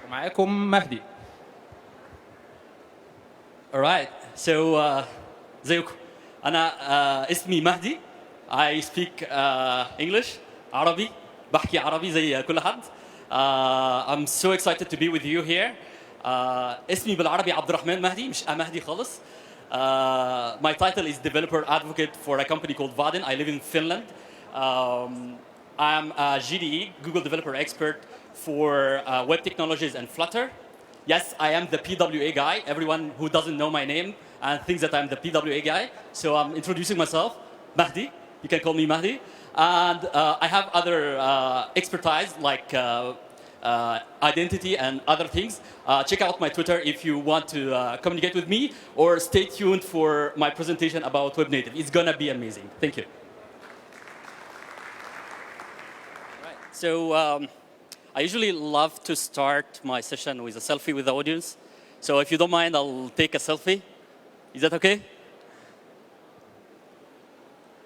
معاكم مهدي. Alright, so ازيكم؟ أنا اسمي مهدي. I speak English عربي، بحكي عربي زي كل حد. I'm so excited to be with you here. اسمي بالعربي عبد الرحمن مهدي مش أمهدي خالص. My title is developer advocate for a company called Vaden. I live in Finland. I'm a GDE, Google Developer Expert for web technologies and Flutter. Yes, I am the PWA guy. Everyone who doesn't know my name and thinks that I'm the PWA guy. So I'm introducing myself, Mahdi. You can call me Mahdi. And I have other expertise like identity and other things. Check out my Twitter if you want to communicate with me, or stay tuned for my presentation about Web Native. It's gonna be amazing. Thank you. Right. So I usually love to start my session with a selfie with the audience. So if you don't mind, I'll take a selfie. Is that okay?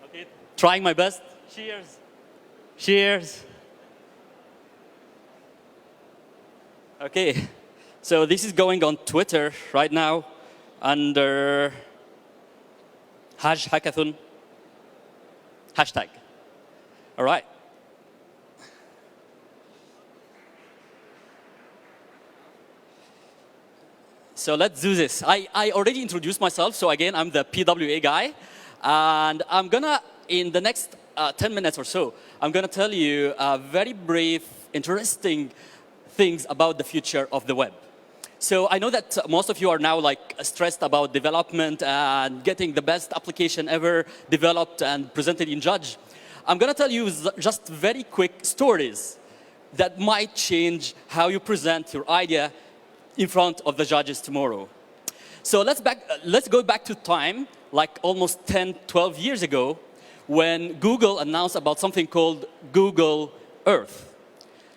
Okay. Trying my best. Cheers. Cheers. Okay. So this is going on Twitter right now under Hajj Hackathon hashtag. All right. So let's do this. I already introduced myself. So again, I'm the PWA guy. And I'm gonna, in the next 10 minutes or so, I'm gonna tell you very brief, interesting things about the future of the web. So I know that most of you are now like stressed about development and getting the best application ever developed and presented in Judge. I'm gonna tell you just very quick stories that might change how you present your idea in front of the judges tomorrow. So let's go back to time, like almost 10, 12 years ago, when Google announced about something called Google Earth.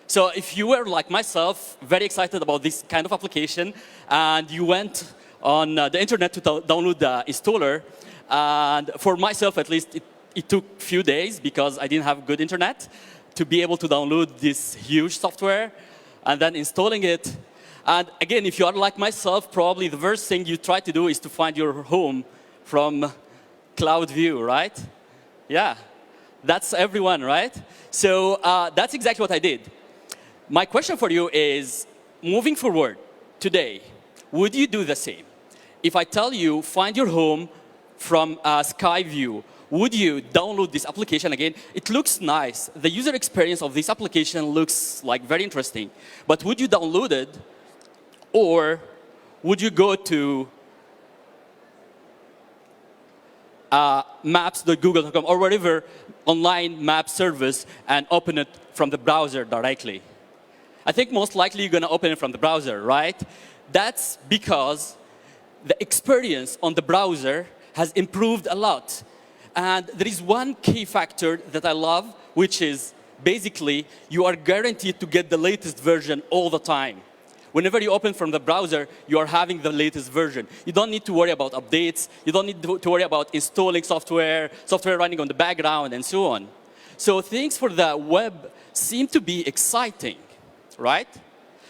So if you were like myself, very excited about this kind of application, and you went on the internet to download the installer, and for myself at least, it took a few days because I didn't have good internet to be able to download this huge software, and then installing it. And again, if you are like myself, probably the first thing you try to do is to find your home from cloud view, right? Yeah, that's everyone, right? So that's exactly what I did. My question for you is, moving forward today, would you do the same? If I tell you, find your home from sky view, would you download this application again? It looks nice. The user experience of this application looks like very interesting. But would you download it? Or would you go to maps.google.com or whatever online map service and open it from the browser directly? I think most likely you're going to open it from the browser, right? That's because the experience on the browser has improved a lot. And there is one key factor that I love, which is basically you are guaranteed to get the latest version all the time. Whenever you open from the browser, you are having the latest version. You don't need to worry about updates. You don't need to worry about installing software running on the background, and so on. So things for the web seem to be exciting, right?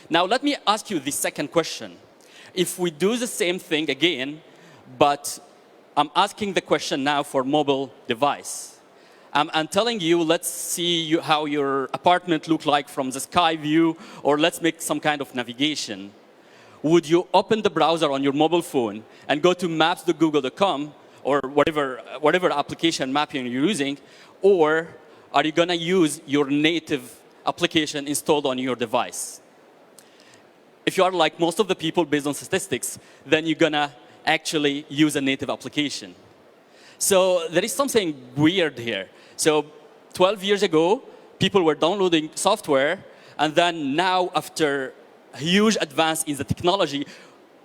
Now, let me ask you the second question. If we do the same thing again, but I'm asking the question now for mobile device. I'm telling you, let's see how your apartment look like from the sky view, or let's make some kind of navigation. Would you open the browser on your mobile phone and go to maps.google.com or whatever application mapping you're using, or are you going to use your native application installed on your device? If you are like most of the people based on statistics, then you're going to actually use a native application. So there is something weird here. So 12 years ago, people were downloading software, and then now after a huge advance in the technology,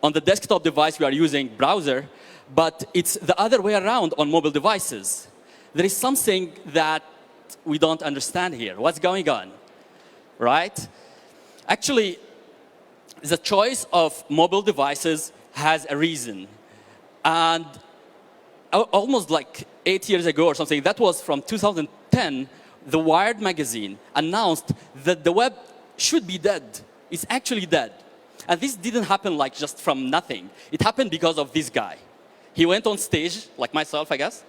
on the desktop device we are using browser, but it's the other way around on mobile devices. There is something that we don't understand here. What's going on, right? Actually, the choice of mobile devices has a reason. And almost like 8 years ago or something, that was from 2010, the Wired magazine announced that the web should be dead. is actually dead. And this didn't happen like just from nothing. It happened because of this guy. He went on stage, like myself, I guess,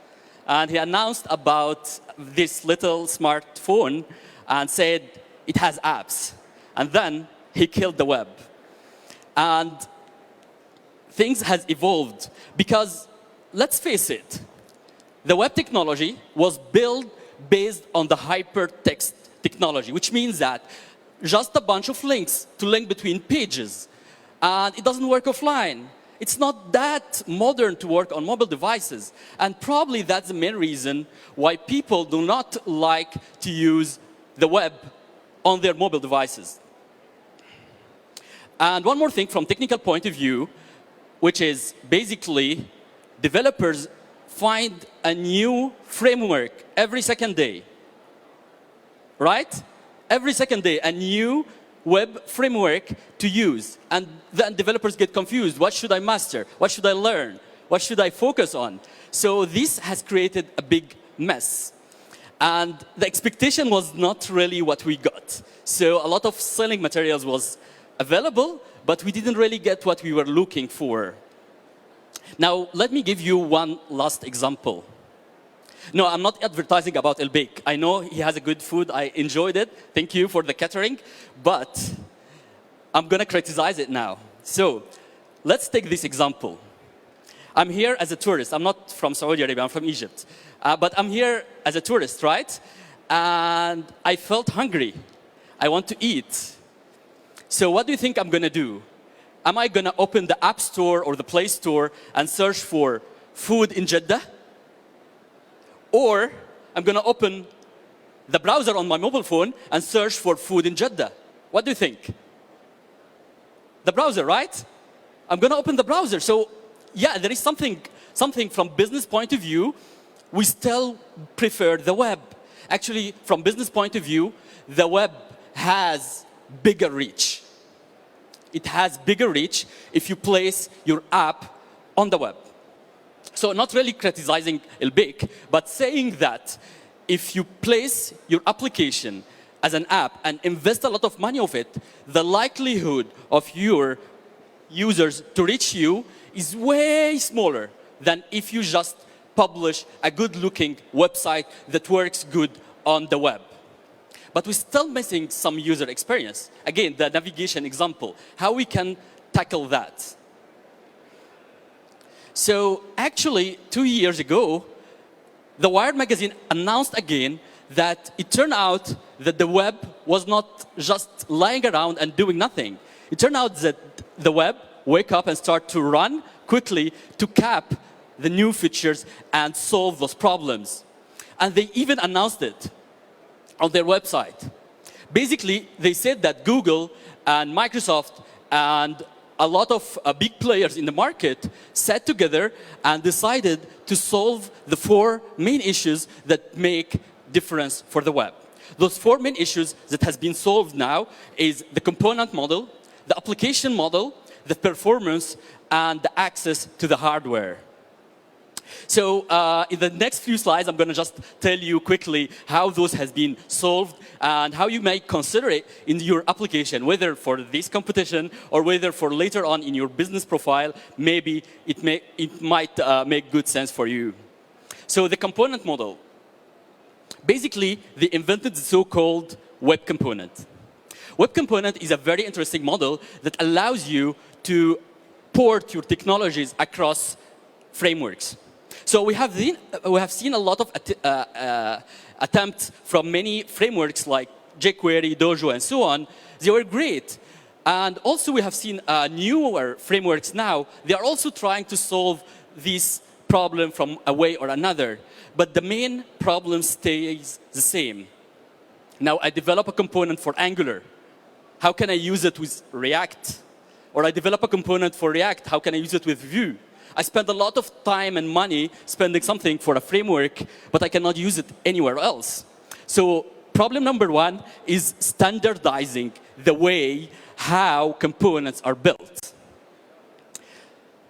and he announced about this little smartphone and said it has apps. And then he killed the web. And things has evolved because, let's face it, the web technology was built based on the hypertext technology, which means that just a bunch of links to link between pages. And it doesn't work offline. It's not that modern to work on mobile devices. And probably that's the main reason why people do not like to use the web on their mobile devices. And one more thing from technical point of view, which is basically developers find a new framework every second day. Right? Every second day, a new web framework to use. And then developers get confused. What should I master? What should I learn? What should I focus on? So this has created a big mess. And the expectation was not really what we got. So a lot of selling materials was available, but we didn't really get what we were looking for. Now, let me give you one last example. No, I'm not advertising about El Bake. I know he has a good food. I enjoyed it. Thank you for the catering. But I'm going to criticize it now. So let's take this example. I'm here as a tourist. I'm not from Saudi Arabia. I'm from Egypt. But I'm here as a tourist, right? And I felt hungry. I want to eat. So what do you think I'm going to do? Am I going to open the App Store or the Play Store and search for food in Jeddah? Or I'm going to open the browser on my mobile phone and search for food in Jeddah. What do you think? The browser, right? I'm going to open the browser. So yeah, there is something from business point of view, we still prefer the web. Actually, from business point of view, the web has bigger reach. It has bigger reach if you place your app on the web. So not really criticizing El Bake, but saying that if you place your application as an app and invest a lot of money of it, the likelihood of your users to reach you is way smaller than if you just publish a good-looking website that works good on the web. But we're still missing some user experience. Again, the navigation example, how we can tackle that. So actually, 2 years ago, the Wired magazine announced again that it turned out that the web was not just lying around and doing nothing. It turned out that the web wake up and start to run quickly to cap the new features and solve those problems. And they even announced it on their website. Basically, they said that Google and Microsoft and a lot of big players in the market sat together and decided to solve the 4 main issues that make difference for the web. Those 4 main issues that has been solved now is the component model, the application model, the performance, and the access to the hardware. So in the next few slides, I'm going to just tell you quickly how those has been solved and how you may consider it in your application, whether for this competition or whether for later on in your business profile, maybe it might make good sense for you. So the component model. Basically, they invented the so-called web component. Web component is a very interesting model that allows you to port your technologies across frameworks. So we have seen a lot of attempts from many frameworks like jQuery, Dojo, and so on. They were great. And also we have seen newer frameworks now. They are also trying to solve this problem from a way or another. But the main problem stays the same. Now I develop a component for Angular. How can I use it with React? Or I develop a component for React. How can I use it with Vue? I spend a lot of time and money spending something for a framework, but I cannot use it anywhere else. So problem number 1 is standardizing the way how components are built.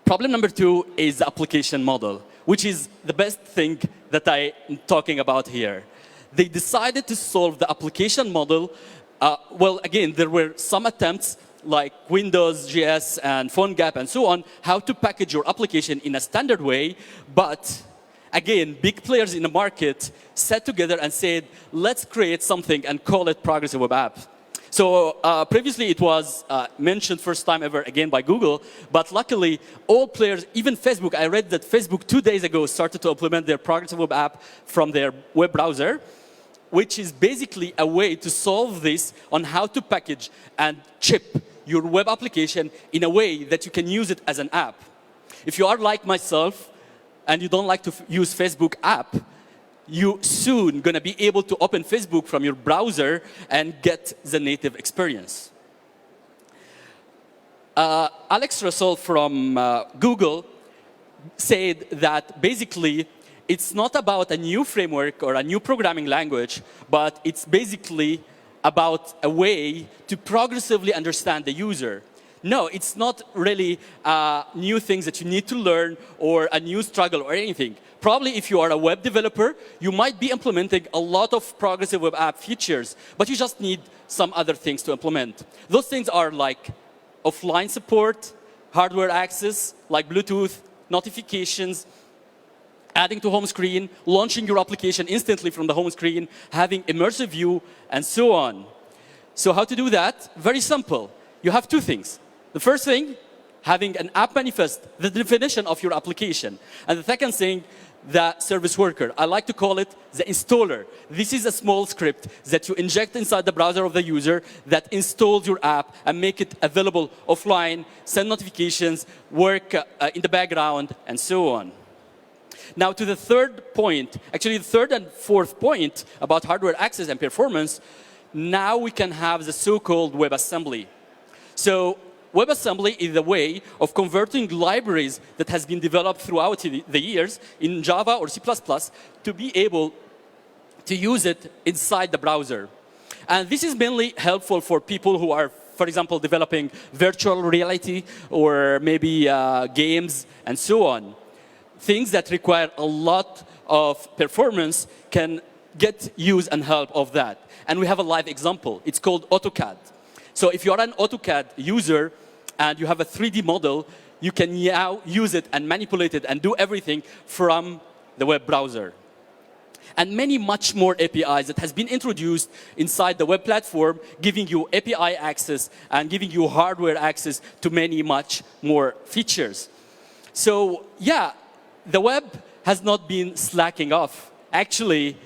Problem number 2 is the application model, which is the best thing that I'm talking about here. They decided to solve the application model Well, again, there were some attempts like Windows, JS, and PhoneGap, and so on, how to package your application in a standard way. But again, big players in the market sat together and said, let's create something and call it Progressive Web App. So previously it was mentioned first time ever again by Google, but luckily all players, even Facebook, I read that Facebook 2 days ago started to implement their Progressive Web App from their web browser, which is basically a way to solve this on how to package and ship your web application in a way that you can use it as an app. If you are like myself and you don't like to use Facebook app, you soon going to be able to open Facebook from your browser and get the native experience. Alex Russell from Google said that basically it's not about a new framework or a new programming language, but it's basically about a way to progressively understand the user. No, it's not really new things that you need to learn or a new struggle or anything. Probably if you are a web developer, you might be implementing a lot of progressive web app features, but you just need some other things to implement. Those things are like offline support, hardware access, like Bluetooth, notifications, adding to home screen, launching your application instantly from the home screen, having immersive view, and so on. So how to do that? Very simple. You have two things. The first thing, having an app manifest, the definition of your application. And the second thing, the service worker. I like to call it the installer. This is a small script that you inject inside the browser of the user that installs your app and make it available offline, send notifications, work in the background, and so on. Now to the third point, actually the third and fourth point about hardware access and performance, now we can have the so-called WebAssembly. So WebAssembly is a way of converting libraries that has been developed throughout the years in Java or C++ to be able to use it inside the browser. And this is mainly helpful for people who are, for example, developing virtual reality or maybe games and so on. Things that require a lot of performance can get use and help of that. And we have a live example. It's called AutoCAD. So if you're an AutoCAD user and you have a 3D model, you can now use it and manipulate it and do everything from the web browser. And many much more APIs that has been introduced inside the web platform, giving you API access and giving you hardware access to many much more features. So yeah, the web has not been slacking off. Actually,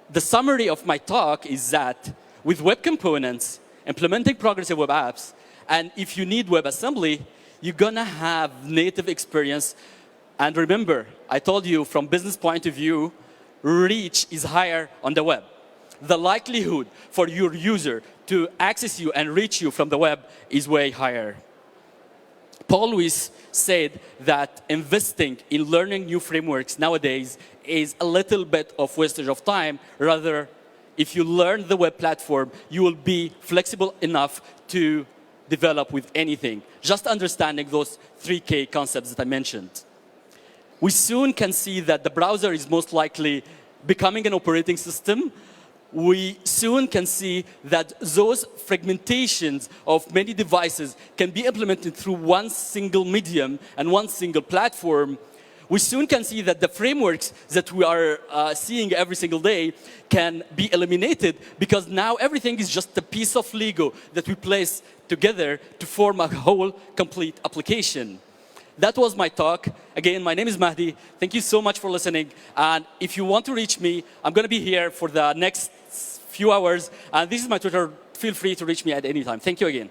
the summary of my talk is that with web components, implementing progressive web apps, and if you need WebAssembly, you're gonna have native experience. And remember, I told you from business point of view, reach is higher on the web. The likelihood for your user to access you and reach you from the web is way higher. Paul Lewis said that investing in learning new frameworks nowadays is a little bit of wastage of time. Rather, if you learn the web platform, you will be flexible enough to develop with anything. Just understanding those 3K concepts that I mentioned. We soon can see that the browser is most likely becoming an operating system. We soon can see that those fragmentations of many devices can be implemented through one single medium and one single platform. We soon can see that the frameworks that we are seeing every single day can be eliminated because now everything is just a piece of Lego that we place together to form a whole complete application. That was my talk. Again, my name is Mahdi. Thank you so much for listening. And if you want to reach me, I'm going to be here for the next few hours. And this is my Twitter. Feel free to reach me at any time. Thank you again.